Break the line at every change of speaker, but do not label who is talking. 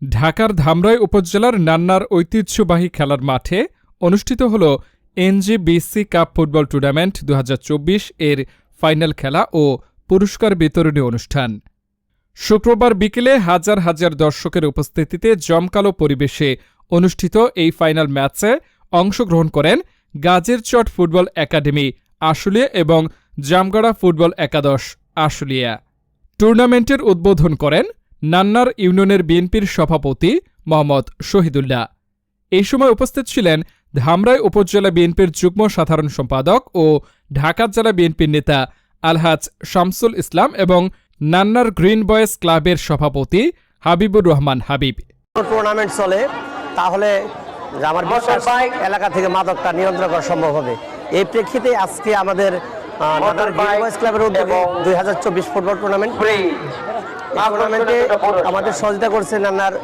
ঢাকার ধামরাই উপজেলার নান্নার ঐতিহ্যবাহী খেলার মাঠে অনুষ্ঠিত হল এনজিবিসি কাপ ফুটবল টুর্নামেন্ট ২০২৪ এর ফাইনাল খেলা ও পুরস্কার বিতরণী অনুষ্ঠান। শুক্রবার বিকেলে হাজার হাজার দর্শকের উপস্থিতিতে জমকালো পরিবেশে অনুষ্ঠিত এই ফাইনাল ম্যাচে অংশগ্রহণ করেন গাজীরচট ফুটবল একাডেমি আশুলিয়া এবং জামগড়া ফুটবল একাদশ আশুলিয়া। টুর্নামেন্টের উদ্বোধন করেন নান্নার ইউনিয়নের বিএনপির সভাপতি মোহাম্মদ শহীদুল্লাহ। এই সময় উপস্থিত ছিলেন ধামরাই উপজেলা বিএনপির যুগ্ম সাধারণ সম্পাদক ও ঢাকা জেলা বিএনপির নেতা আলহাজ শামসুল ইসলাম এবং নান্নার গ্রিন বয়েজ ক্লাবের সভাপতি হাবিবুর রহমান হাবিব।
টুর্নামেন্ট চলে তাহলে আমার বিশ্বাস এলাকা থেকে মাদকটা নিয়ন্ত্রণ করা সম্ভব হবে। এই প্রেক্ষিতে আজকে আমাদের নান্নার গ্রিন বয়েজ ক্লাবের উদ্যোগে ২০২৪ ফুটবল টুর্নামেন্টে আমাদের সহযোগিতা করছে নান্নার